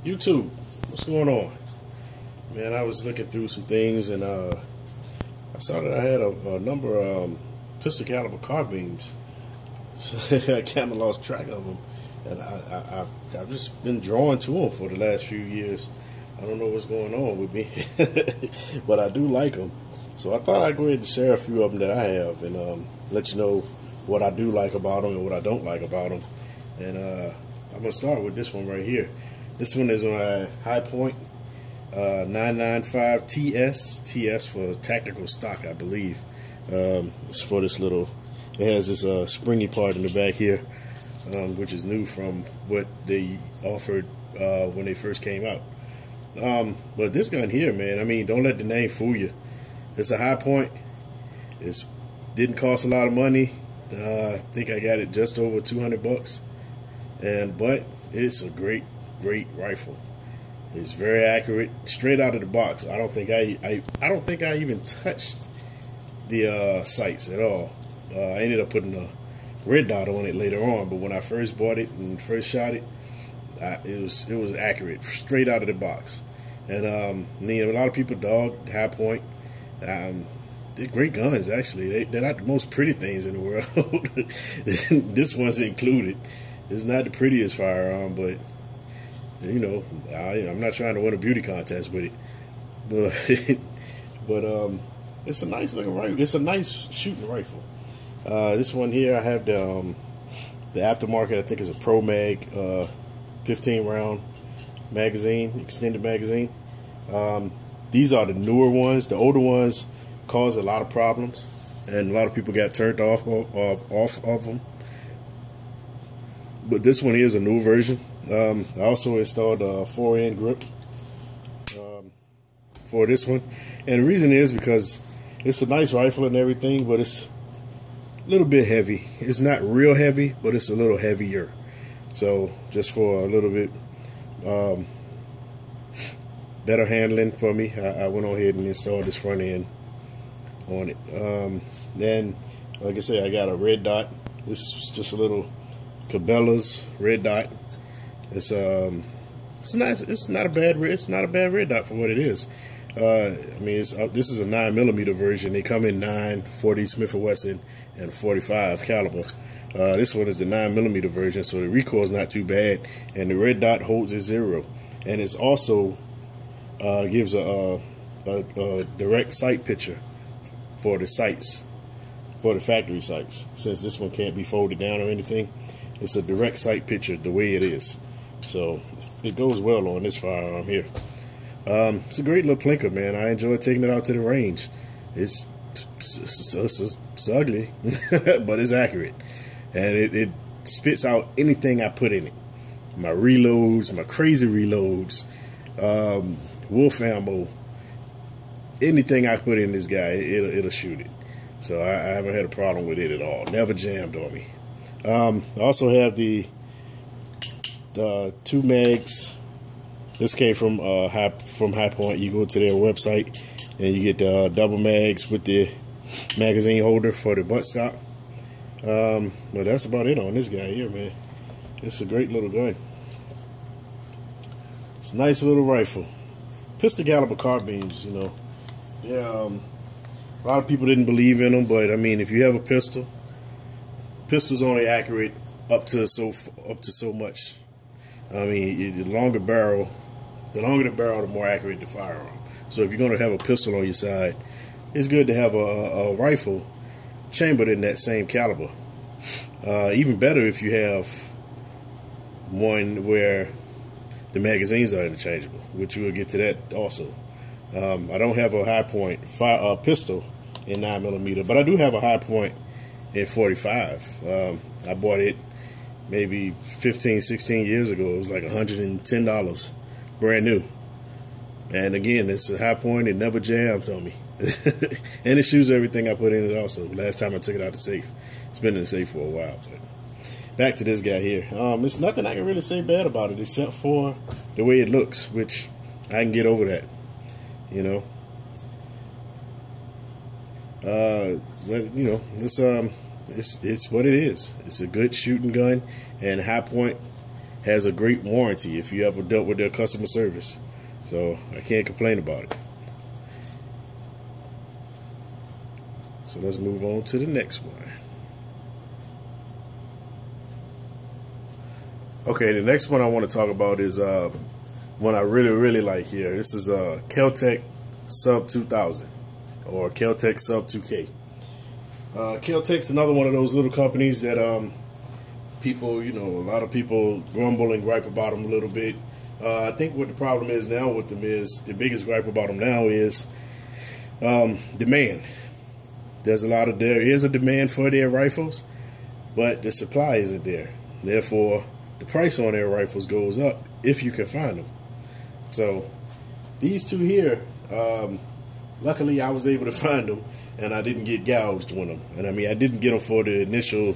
YouTube, what's going on? Man, I was looking through some things and I saw that I had a number of pistol caliber carbines. I kind of lost track of them, and I've just been drawn to them for the last few years. I don't know what's going on with me, but I do like them. So I thought I'd go ahead and share a few of them that I have and let you know what I do like about them and what I don't like about them. And I'm going to start with this one right here. This one is my Hi-Point 995 TS for tactical stock, I believe. It's for this little, it has this springy part in the back here, which is new from what they offered when they first came out. But this gun here, man, I mean, don't let the name fool you. It's a Hi-Point. It didn't cost a lot of money. I think I got it just over 200 bucks. But it's a great rifle. It's very accurate, straight out of the box. I don't think I even touched the sights at all. I ended up putting a red dot on it later on, but when I first bought it and first shot it, it was accurate, straight out of the box. And a lot of people dog Hi-Point. They're great guns, actually. They're not the most pretty things in the world. This one's included. It's not the prettiest firearm, but you know, I'm not trying to win a beauty contest with it. But it's a nice looking rifle. It's a nice shooting rifle. This one here, I have the aftermarket. I think is a Pro Mag 15 round magazine, extended magazine. These are the newer ones. The older ones caused a lot of problems, and a lot of people got turned off of them. But this one here is a new version. I also installed a 4-end grip for this one, and the reason is because it's a nice rifle and everything, but it's a little bit heavy. It's not real heavy, but it's a little heavier. So just for a little bit better handling for me, I went on ahead and installed this front end on it. Then, like I said, I got a red dot. This is just a little Cabela's red dot. It's nice. It's not a bad red dot for what it is. I mean, this is a 9mm version. They come in 9, 40 Smith & Wesson, and 45 caliber. This one is the 9mm version, so the recoil is not too bad, and the red dot holds at 0. And it's also gives a direct sight picture for the sights, for the factory sights. Since this one can't be folded down or anything, it's a direct sight picture the way it is. So it goes well on this firearm here. It's a great little plinker, man. I enjoy taking it out to the range. It's ugly, but it's accurate, and it spits out anything I put in it. My reloads, my crazy reloads, wolf ammo, anything I put in this guy, it'll shoot it. So I haven't had a problem with it at all. Never jammed on me. I also have the 2 mags. This came from Hi-Point. You go to their website and you get the double mags with the magazine holder for the buttstock. But that's about it on this guy here, man. It's a great little gun. It's a nice little rifle. Pistol caliber carbines, you know. Yeah, a lot of people didn't believe in them, but I mean, if you have a pistol, pistol's only accurate up to so much. I mean, the longer the barrel, the more accurate the firearm. So if you're going to have a pistol on your side, it's good to have a rifle chambered in that same caliber. Even better if you have one where the magazines are interchangeable, which we'll get to that also. I don't have a Hi-Point pistol in 9mm, but I do have a Hi-Point in 45. I bought it maybe 15, 16 years ago. It was like $110, brand new. And again, it's a Hi-Point. It never jammed on me. And it shoots everything I put in it also. Last time I took it out of the safe. It's been in the safe for a while. But back to this guy here. There's nothing I can really say bad about it except for the way it looks, which I can get over that. You know. But you know, it's what it is. It's a good shooting gun, and Hi-Point has a great warranty if you ever dealt with their customer service. So I can't complain about it. So let's move on to the next one. Okay, the next one I want to talk about is one I really like here. This is Kel-Tec Sub 2000 or Kel-Tec Sub 2K. Kel-Tec's another one of those little companies that people, a lot of people grumble and gripe about them a little bit. I think what the problem is now with them is, the biggest gripe about them now is demand. There is a demand for their rifles, but the supply isn't there. Therefore, the price on their rifles goes up if you can find them. So these two here, luckily I was able to find them and I didn't get gouged on them. And I mean, I didn't get them for the initial,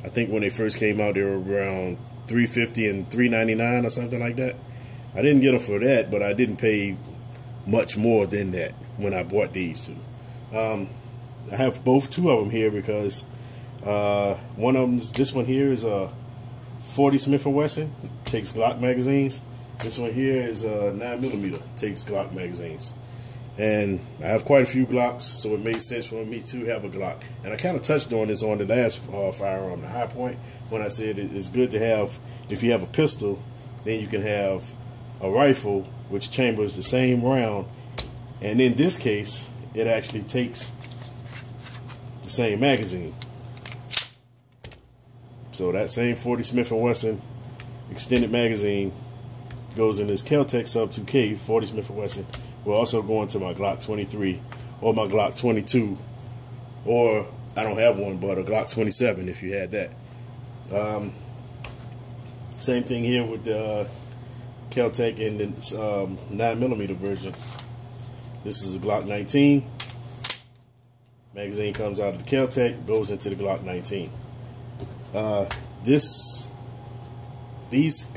I think when they first came out they were around $350 and $399 or something like that. I didn't get them for that, but I didn't pay much more than that when I bought these two. I have two of them here because one of them's, this one here is a 40 Smith & Wesson, takes Glock magazines. This one here is a 9mm, takes Glock magazines. And I have quite a few Glocks, so it made sense for me to have a Glock. And I kind of touched on this on the last firearm, the High Point, when I said it's good to have, if you have a pistol, then you can have a rifle which chambers the same round. And in this case, it actually takes the same magazine. So that same 40 Smith & Wesson extended magazine goes in this Kel-Tec Sub 2K 40 Smith & Wesson. Will also go into my Glock 23 or my Glock 22, or I don't have one, but a Glock 27 if you had that. Same thing here with the Kel-Tec in the 9mm version. This is a Glock 19. Magazine comes out of the Kel-Tec, goes into the Glock 19. These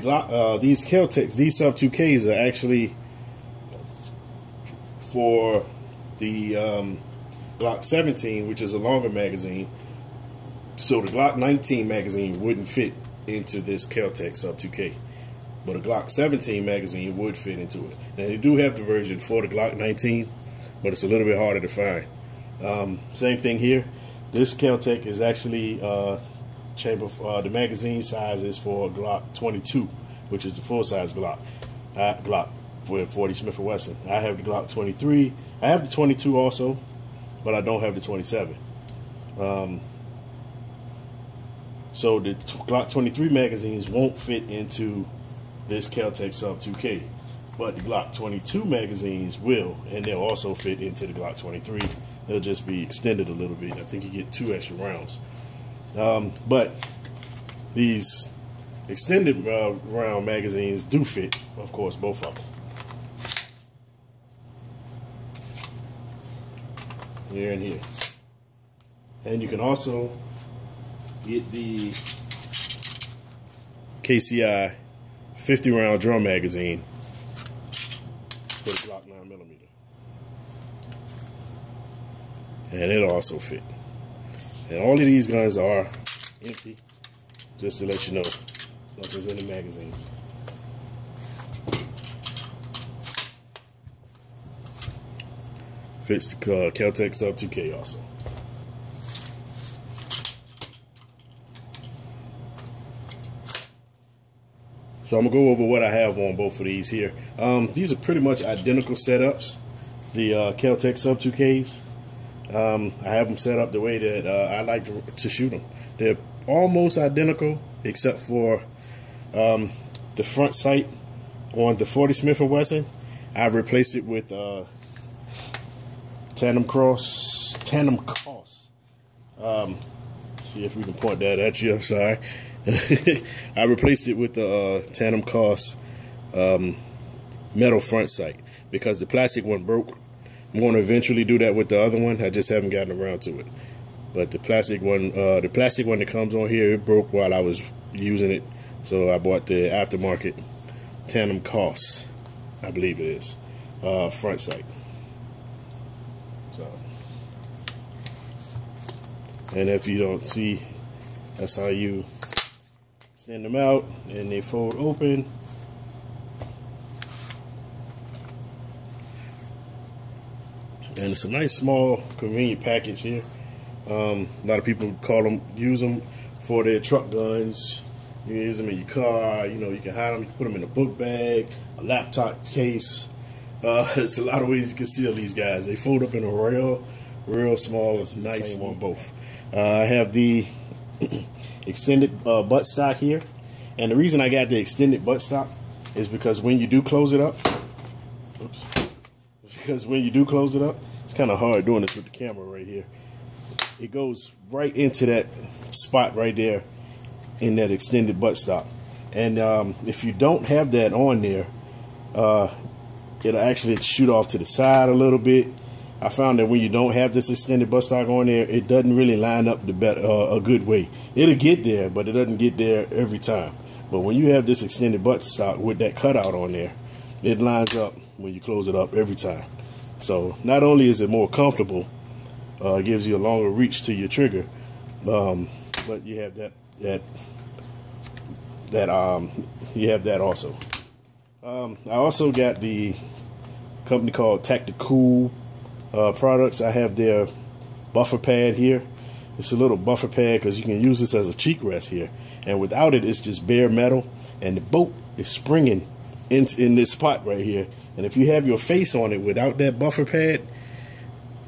Kel-Tecs, these Sub 2Ks are actually for the Glock 17, which is a longer magazine. So the Glock 19 magazine wouldn't fit into this Kel-Tec Sub 2K, but a Glock 17 magazine would fit into it. Now they do have the version for the Glock 19, but it's a little bit harder to find. Same thing here. This Kel-Tec is actually the magazine size is for Glock 22, which is the full size Glock. Glock for 40 Smith & Wesson. I have the Glock 23. I have the 22 also, but I don't have the 27. So the Glock 23 magazines won't fit into this Kel-Tec Sub 2K, but the Glock 22 magazines will, and they'll also fit into the Glock 23. They'll just be extended a little bit. I think you get 2 extra rounds. But these extended round magazines do fit, of course, both of them. Here and here. And you can also get the KCI 50 round drum magazine for the Glock 9mm. And it'll also fit. And all of these guns are empty, just to let you know, nothing's in the magazines. Fits the Kel-Tec Sub 2K also. So I'm going to go over what I have on both of these here. These are pretty much identical setups, the Kel-Tec Sub 2Ks. I have them set up the way that I like to shoot them. They're almost identical, except for the front sight on the 40 Smith & Wesson. I've replaced it with Tandem Cross. See if we can point that at you. I'm sorry. I replaced it with the Tandem Cross metal front sight because the plastic one broke. I'm going to eventually do that with the other one. I just haven't gotten around to it. But the plastic one that comes on here, it broke while I was using it. So I bought the aftermarket Tandem Cross, I believe it is, front sight. So, and if you don't see, that's how you extend them out, and they fold open. And it's a nice, small, convenient package here. A lot of people use them for their truck guns. You can use them in your car. You know, you can hide them. You can put them in a book bag, a laptop case. It's a lot of ways you can conceal these guys. They fold up in a real small. It's nice on both. I have the extended buttstock here, and the reason I got the extended buttstock is because when you do close it up, it's kind of hard doing this with the camera right here. It goes right into that spot right there in that extended buttstock. And if you don't have that on there, it'll actually shoot off to the side a little bit. I found that when you don't have this extended buttstock on there, it doesn't really line up a good way. It'll get there, but it doesn't get there every time. But when you have this extended buttstock with that cutout on there, it lines up when you close it up every time. So not only is it more comfortable, it gives you a longer reach to your trigger, but you have that also. I also got the company called Tactical products. I have their buffer pad here. It's a little buffer pad because you can use this as a cheek rest here, and without it, it's just bare metal, and the boat is springing in this spot right here. And if you have your face on it without that buffer pad,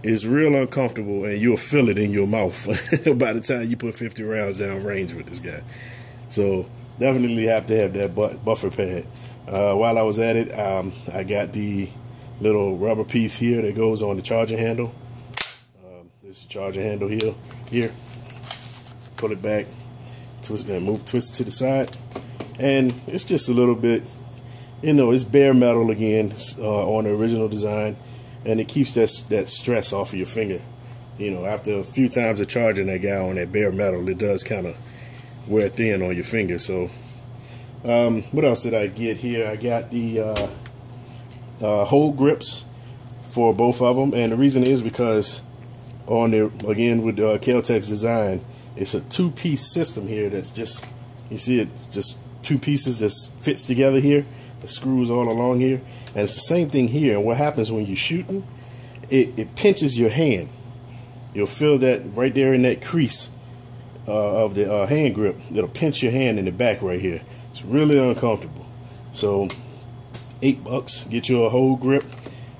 it's real uncomfortable, and you'll feel it in your mouth by the time you put 50 rounds down range with this guy. So definitely have to have that buffer pad. While I was at it, I got the little rubber piece here that goes on the charging handle. There's the charging handle here. Pull it back, twist it to the side, and it's just a little bit. You know, it's bare metal again on the original design, and it keeps that stress off of your finger. You know, after a few times of charging that guy on that bare metal, it does kind of wear thin on your finger. So, what else did I get here? I got the hold grips for both of them, and the reason is because on there again with Kel-Tec's design, it's a two-piece system here. That's just, you see, it's just two pieces that fits together here. The screws all along here, and it's the same thing here. And what happens when you're shooting, it pinches your hand. You'll feel that right there in that crease of the hand grip. It'll pinch your hand in the back right here. It's really uncomfortable. So $8, get you a hold grip,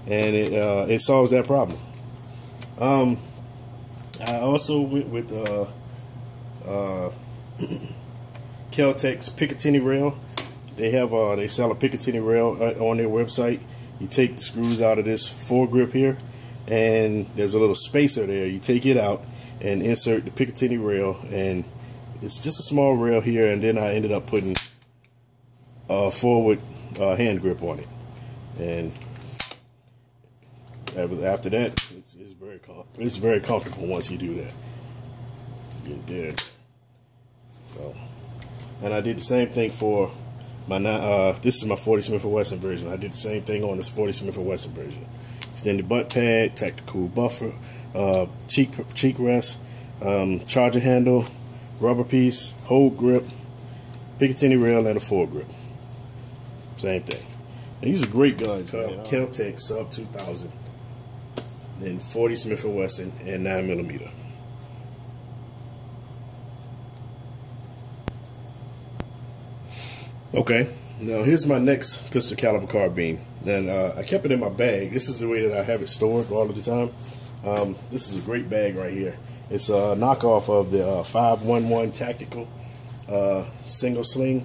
and it solves that problem. I also went with Kel-Tec's Picatinny rail. They sell a Picatinny rail on their website. You take the screws out of this foregrip here, and there's a little spacer there. You take it out and insert the Picatinny rail, and it's just a small rail here. And then I ended up putting a forward hand grip on it, and after that, it's very comfortable once you do that. Get there. So, and I did the same thing for my this is my 40 Smith & Wesson version. I did the same thing on this 40 Smith & Wesson version. Extended butt pad, tactical buffer, cheek rest, charger handle, rubber piece, hold grip, Picatinny rail, and a foregrip. Same thing. And these are great guns. Kel-Tec Sub 2000, then 40 Smith & Wesson, and 9mm. Okay, now here's my next pistol caliber carbine, and I kept it in my bag. This is the way that I have it stored all of the time. This is a great bag right here. It's a knockoff of the 511 Tactical single sling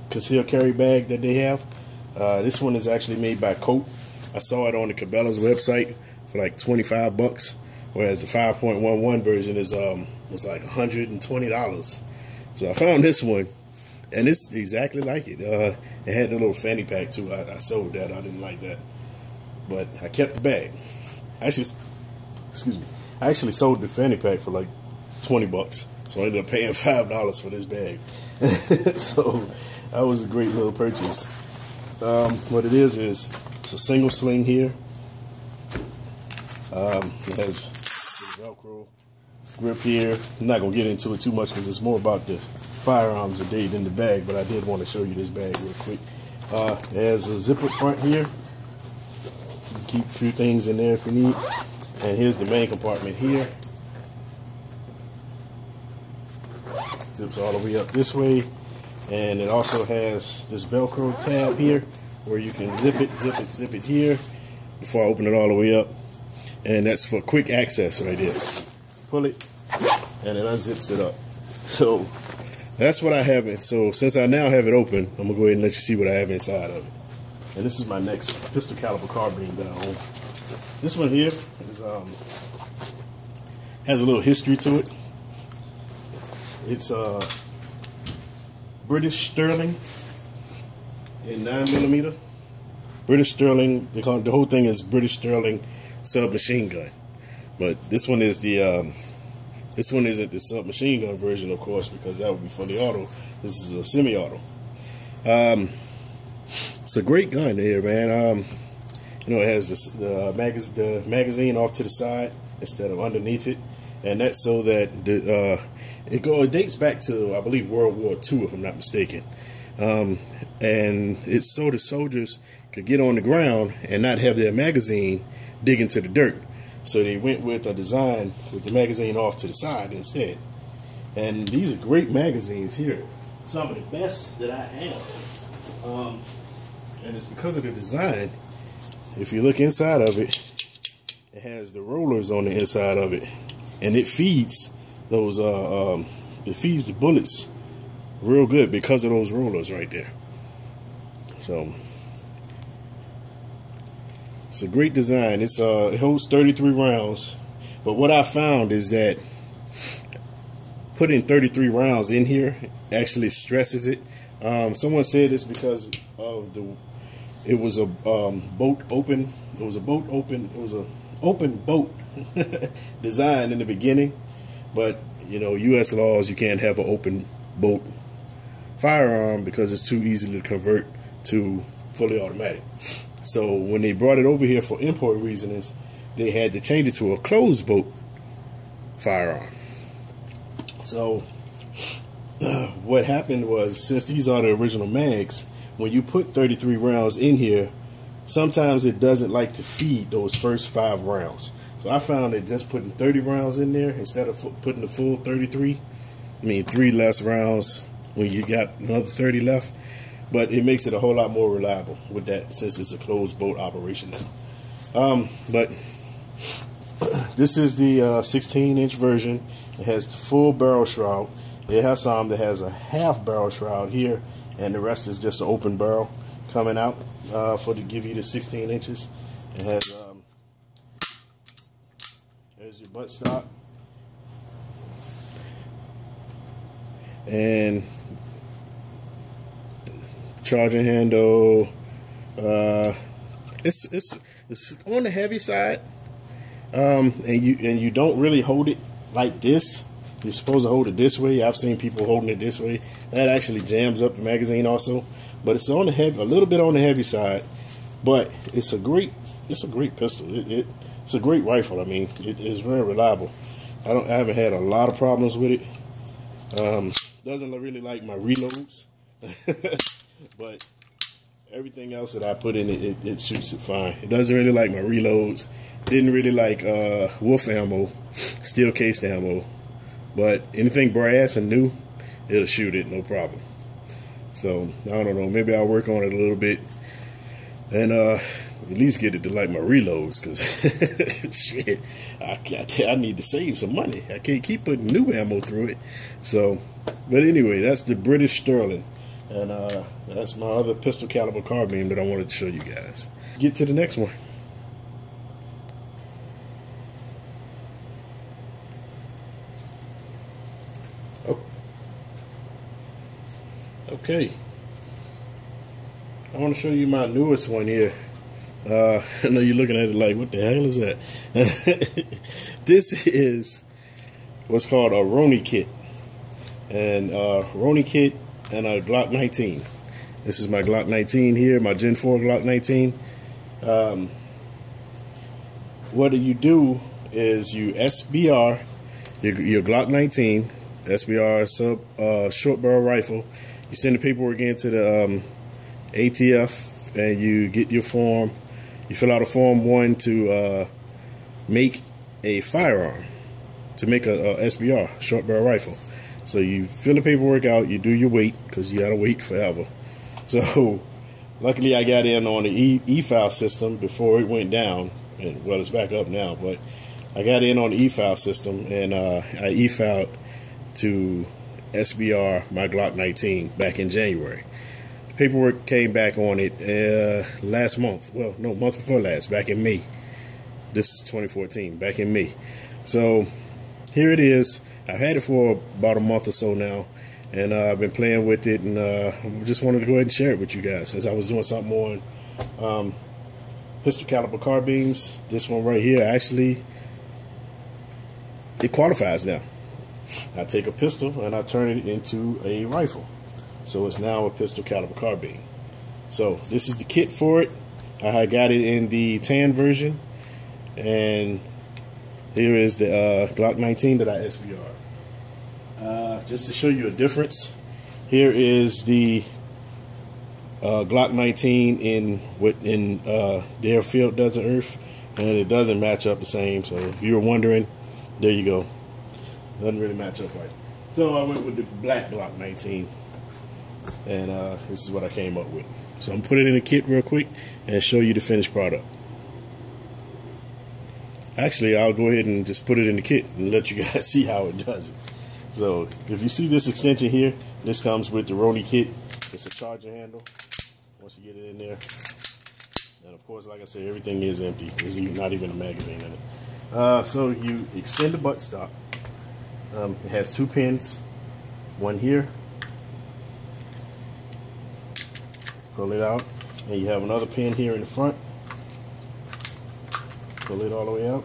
concealed carry bag that they have. This one is actually made by Colt. I saw it on the Cabela's website for like $25, whereas the 5.11 version is was like $120. So I found this one, and it's exactly like it. It had a little fanny pack too. I sold that. I didn't like that, but I kept the bag. Actually, excuse me. I actually sold the fanny pack for like $20, so I ended up paying $5 for this bag. So that was a great little purchase. What it is it's a single sling here. It has Velcro grip here. I'm not gonna get into it too much because it's more about the firearms today than the bag, but I did want to show you this bag real quick. It has a zipper front here. You keep a few things in there if you need. And here's the main compartment here. Zips all the way up this way. And it also has this Velcro tab here where you can zip it here before I open it all the way up. And that's for quick access right there. Pull it and it unzips it up. So that's what I have it. So since I now have it open, I'm gonna go ahead and let you see what I have inside of it. And this is my next pistol caliber carbine that I own. This one here is has a little history to it. It's British Sterling in 9mm. British Sterling. They call it, the whole thing is British Sterling submachine gun. But this one is the this one isn't the submachine gun version, of course, because that would be fully auto. This is a semi-auto. It's a great gun here, man. You know, it has the magazine off to the side instead of underneath it, and that's so that it dates back to, I believe, World War II, if I'm not mistaken. And it's so the soldiers could get on the ground and not have their magazine dig into the dirt. So they went with a design with the magazine off to the side instead. And these are great magazines here. Some of the best that I have. And it's because of the design. If you look inside of it, it has the rollers on the inside of it. And it feeds those, it feeds the bullets real good because of those rollers right there. So it's a great design. It's it holds 33 rounds, but what I found is that putting 33 rounds in here actually stresses it. Someone said it's because of it was a open boat design in the beginning, but you know, U.S. laws, you can't have an open boat firearm because it's too easy to convert to fully automatic. So when they brought it over here for import reasons, they had to change it to a closed boat firearm. So what happened was, since these are the original mags, when you put 33 rounds in here, sometimes it doesn't like to feed those first 5 rounds. So I found that just putting 30 rounds in there instead of putting the full 33, I mean 3 less rounds when you got another 30 left. But it makes it a whole lot more reliable with that, since it's a closed boat operation now. But this is the 16-inch version. It has the full barrel shroud. They have some that has a half barrel shroud here, and the rest is just an open barrel coming out to give you the 16 inches. It has there's your buttstock, and charging handle. It's on the heavy side, and you don't really hold it like this. You're supposed to hold it this way. I've seen people holding it this way. That actually jams up the magazine also. But it's on the heavy, a little bit on the heavy side. But it's a great pistol. It's a great rifle. I mean, it is very reliable. I haven't had a lot of problems with it. Doesn't really like my reloads. But everything else that I put in it shoots it fine. It doesn't really like my reloads. Didn't really like wolf ammo, steel cased ammo. But anything brass and new, it'll shoot it, no problem. So I don't know, maybe I'll work on it a little bit and at least get it to like my reloads, because shit, I need to save some money. I can't keep putting new ammo through it. So, but anyway, that's the British Sterling. And that's my other pistol caliber carbine that I wanted to show you guys. Get to the next one. Oh. Okay. I want to show you my newest one here. I know you're looking at it like, what the hell is that? This is what's called a Roni kit. And Roni kit and a Glock 19. This is my Glock 19 here, my Gen 4 Glock 19. What you do is you SBR your Glock 19 SBR short barrel rifle. You send the paperwork into the ATF, and you get your form. You fill out a form 1 to make a firearm, to make a SBR short barrel rifle. So you fill the paperwork out. You do your weight, because you gotta wait forever. So luckily I got in on the e-file system before it went down, and well, it's back up now, but I got in on the e-file system, and I e-filed to SBR my Glock 19 back in January. The paperwork came back on it last month. Well, no, month before last, back in May. This is 2014, back in May. So here it is. I've had it for about a month or so now, and I've been playing with it, and just wanted to go ahead and share it with you guys, since I was doing something on pistol caliber carbines. This one right here, actually, it qualifies now. I take a pistol and I turn it into a rifle, so it's now a pistol caliber carbine. So this is the kit for it. I got it in the tan version, and here is the Glock 19 that I SBR. Just to show you a difference, here is the Glock 19 in the Airfield Desert Earth, and it doesn't match up the same. So if you were wondering, there you go. Doesn't really match up right. So I went with the black Glock 19, and this is what I came up with. So I'm gonna put it in the kit real quick and show you the finished product. Actually, I'll go ahead and just put it in the kit and let you guys see how it does it. So if you see this extension here, this comes with the Roni kit. It's a charger handle once you get it in there. And of course, like I said, everything is empty. There's not even a magazine in it. So you extend the buttstock. It has 2 pins, one here. Pull it out, and you have another pin here in the front. Pull it all the way out,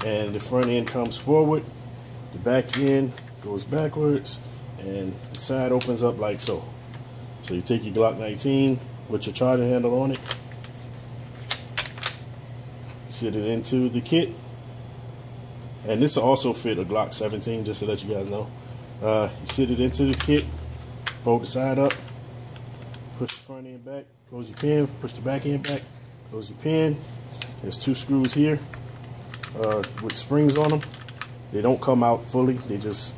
and the front end comes forward, the back end goes backwards, and the side opens up like so. So you take your Glock 19 with your charger handle on it, sit it into the kit, and this will also fit a Glock 17, just to let you guys know. You sit it into the kit, fold the side up, push the front end back, close your pin, push the back end back, close your pin. There's 2 screws here with springs on them. They don't come out fully, they just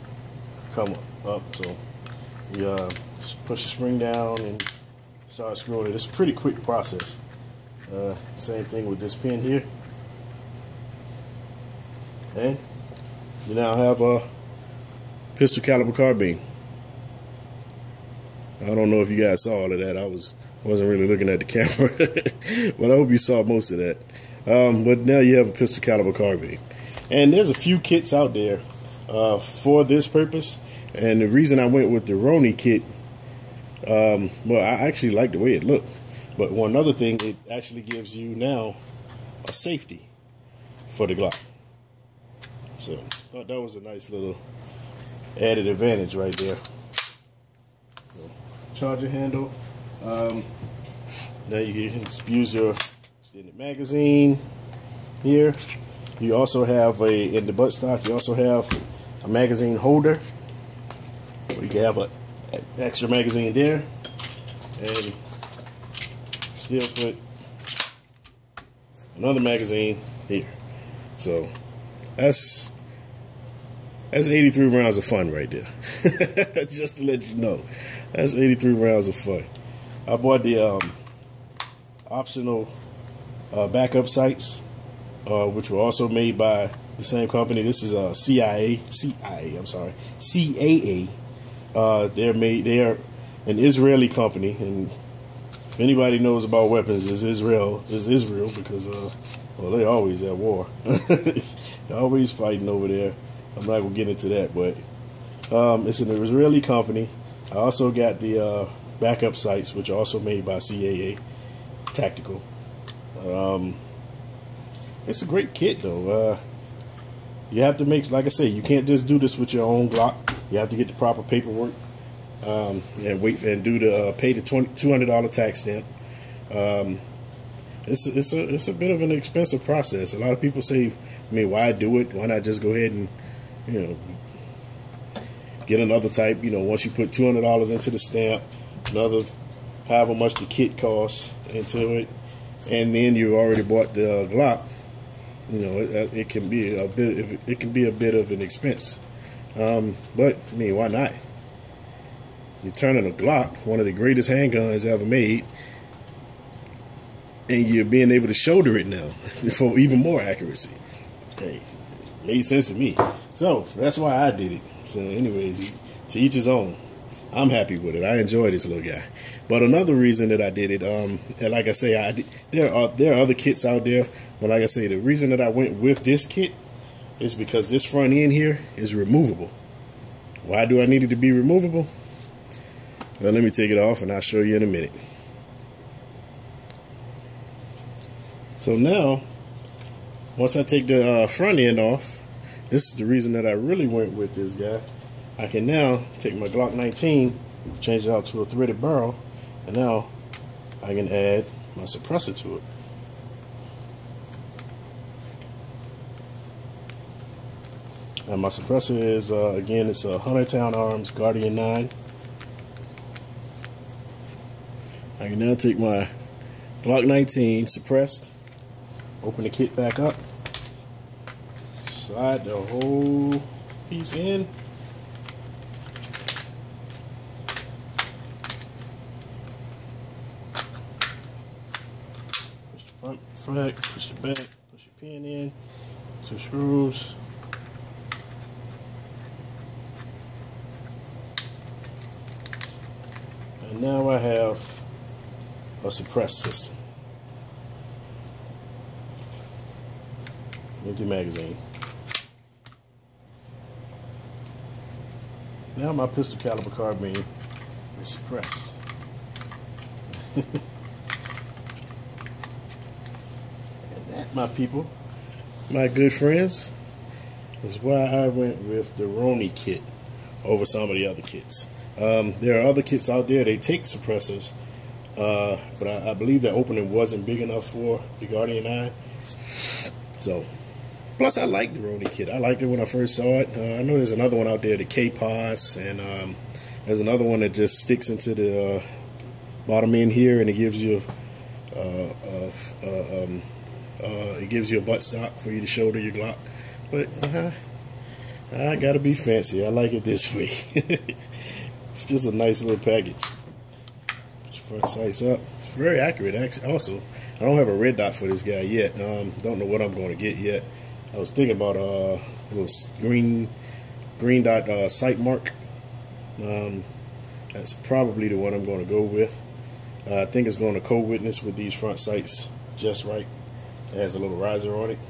come up. So you just push the spring down and start screwing it. It's a pretty quick process. Same thing with this pin here. And you now have a pistol caliber carbine. I don't know if you guys saw all of that. I wasn't really looking at the camera, but I hope you saw most of that. But now you have a pistol caliber carbine, and there's a few kits out there for this purpose. And the reason I went with the Roni kit, well, I actually like the way it looked. But one other thing, it actually gives you now a safety for the Glock. So I thought that was a nice little added advantage right there. So, charger handle. Now you can use your extended magazine here. You also have in the buttstock, you also have a magazine holder. So you can have an extra magazine there, and still put another magazine here. So that's 83 rounds of fun right there. Just to let you know, that's 83 rounds of fun. I bought the optional backup sights, which were also made by the same company. This is CAA. They are an Israeli company, and if anybody knows about weapons, it's Israel because well, they're always at war. They're always fighting over there. I'm not gonna get into that, but it's an Israeli company. I also got the backup sights, which are also made by CAA Tactical. It's a great kit though. You have to make, like I say, you can't just do this with your own Glock. You have to get the proper paperwork and wait and do the pay the $200 tax stamp. It's a bit of an expensive process. A lot of people save I mean, why do it? Why not just go ahead and, you know, get another type? You know, once you put $200 into the stamp, another however much the kit costs into it, and then you already bought the Glock. You know, it can be a bit. It can be a bit of an expense. But I mean, why not? You're turning a Glock, one of the greatest handguns ever made, and you're being able to shoulder it now for even more accuracy. Hey, made sense to me. So that's why I did it. So anyway, to each his own. I'm happy with it. I enjoy this little guy. But another reason that I did it, and like I say, there are other kits out there, but like I say, the reason that I went with this kit is because this front end here is removable. Why do I need it to be removable? Well, let me take it off and I'll show you in a minute. So now, once I take the front end off, this is the reason that I really went with this guy. I can now take my Glock 19, change it out to a threaded barrel, and now I can add my suppressor to it. And my suppressor is, again, it's a 100-Town Arms Guardian 9. I can now take my Glock 19 suppressed, open the kit back up, slide the whole piece in, push the front back, push the back, push your pin in, 2 screws. And now I have a suppressed system. Empty magazine. Now my pistol caliber carbine is suppressed. And that, my people, my good friends, is why I went with the Roni kit over some of the other kits. There are other kits out there, they take suppressors, but I believe that opening wasn't big enough for the Guardian 9. So, plus I like the Roni kit. I liked it when I first saw it. I know there's another one out there, the K-Pos, and there's another one that just sticks into the bottom end here, and it gives you a butt stock for you to shoulder your Glock. But I gotta be fancy. I like it this way. It's just a nice little package. Put your front sights up. It's very accurate, actually. Also, I don't have a red dot for this guy yet. Don't know what I'm going to get yet. I was thinking about a little green dot sight mark. That's probably the one I'm going to go with. I think it's going to co-witness with these front sights just right. It has a little riser on it.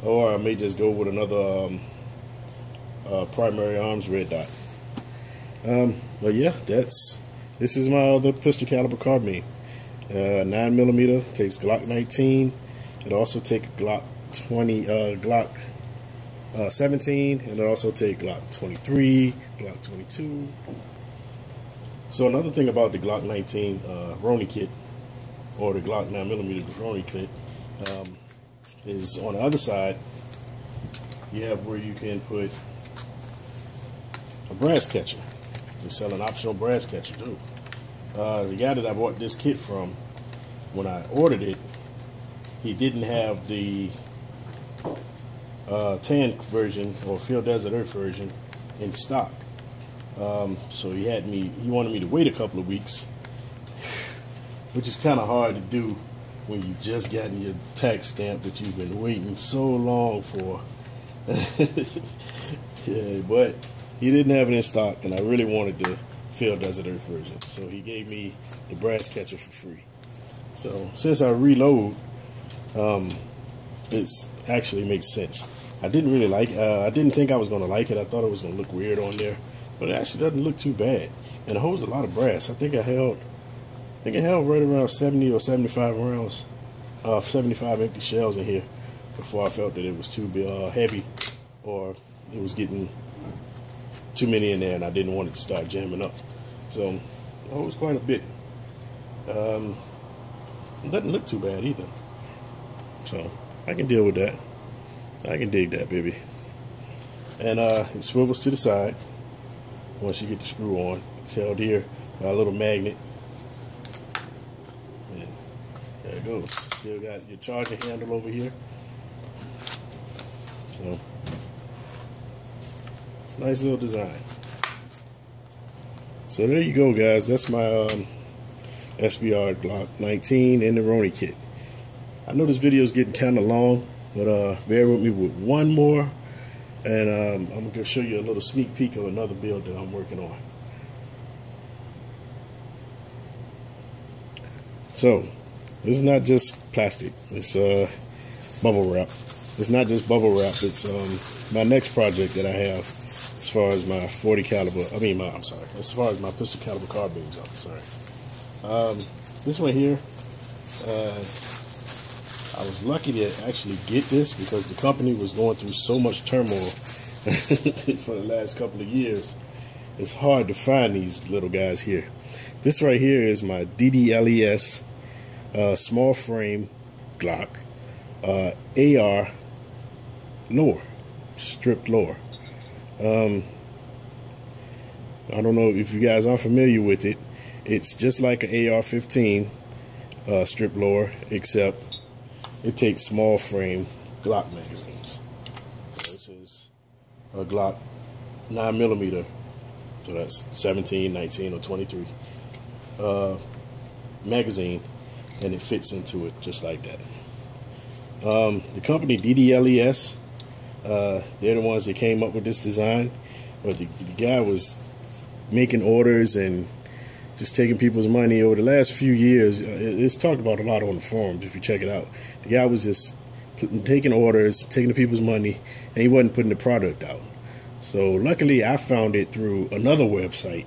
Or I may just go with another primary arms red dot. But yeah, this is my other pistol caliber carbine. 9mm, takes Glock 19. It also takes Glock 17, and it also takes Glock 23, Glock 22. So another thing about the Glock 19 Roni kit, or the Glock 9mm Roni kit, is on the other side, you have where you can put a brass catcher. They sell an optional brass catcher too. The guy that I bought this kit from, when I ordered it, he didn't have the tan version or Field Desert Earth version in stock. So he wanted me to wait a couple of weeks, which is kind of hard to do when you just gotten your tax stamp that you've been waiting so long for. Yeah, but he didn't have it in stock, and I really wanted the Field Desert Earth version, so he gave me the brass catcher for free. So since I reload, it actually makes sense. I didn't really like. I didn't think I was going to like it. I thought it was going to look weird on there, but it actually doesn't look too bad. And it holds a lot of brass. I think it held right around 70 or 75 rounds, 75 empty shells in here before I felt that it was too heavy, or it was getting too many in there, and I didn't want it to start jamming up. So it was quite a bit. It doesn't look too bad either. So I can deal with that. I can dig that, baby. And it swivels to the side once you get the screw on. It's held here by a little magnet. And there it goes. Still got your charging handle over here. So it's a nice little design. So there you go, guys. That's my SBR Glock 19 and the Roni kit. I know this video is getting kind of long, but bear with me with one more, and I'm going to show you a little sneak peek of another build that I'm working on. So this is not just plastic. It's bubble wrap. It's not just bubble wrap. It's my next project that I have as far as my 40 caliber. As far as my pistol caliber carbines. This one here. I was lucky to actually get this because the company was going through so much turmoil for the last couple of years. It's hard to find these little guys here. This right here is my DDLES small frame Glock AR lower, stripped lower. I don't know if you guys aren't familiar with it. It's just like an AR-15 stripped lower, except it takes small frame Glock magazines. So this is a Glock 9mm, so that's 17, 19, or 23 magazine, and it fits into it just like that. The company DDLES, they're the ones that came up with this design, but the guy was making orders and just taking people's money over the last few years. It's talked about a lot on the forums if you check it out. The guy was just taking orders, taking the people's money, and he wasn't putting the product out. So luckily I found it through another website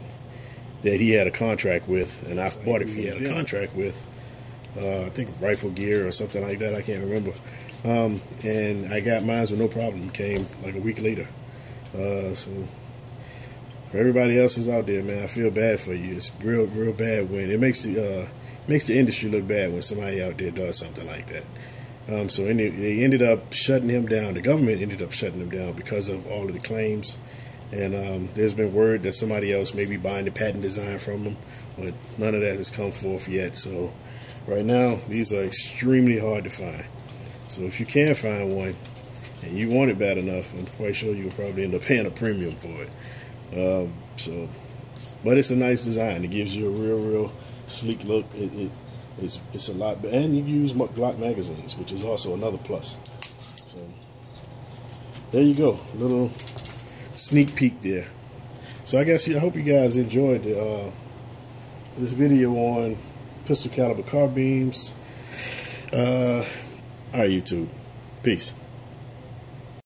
that he had a contract with, and I bought it from him. He had a contract with I think Rifle Gear or something like that, I can't remember. And I got mine with no problem. It came like a week later. So for everybody else is out there, man, I feel bad for you. It's real bad when it makes the industry look bad when somebody out there does something like that. So they ended up shutting him down. The government ended up shutting him down because of all of the claims. And there's been word that somebody else may be buying the patent design from him, but none of that has come forth yet. So right now, these are extremely hard to find. So if you can find one and you want it bad enough, I'm quite sure you'll probably end up paying a premium for it. But it's a nice design. It gives you a real sleek look. It's a lot, and you use Glock magazines, which is also another plus. So there you go, a little sneak peek there. So I hope you guys enjoyed this video on pistol caliber carbines. All right, YouTube, peace.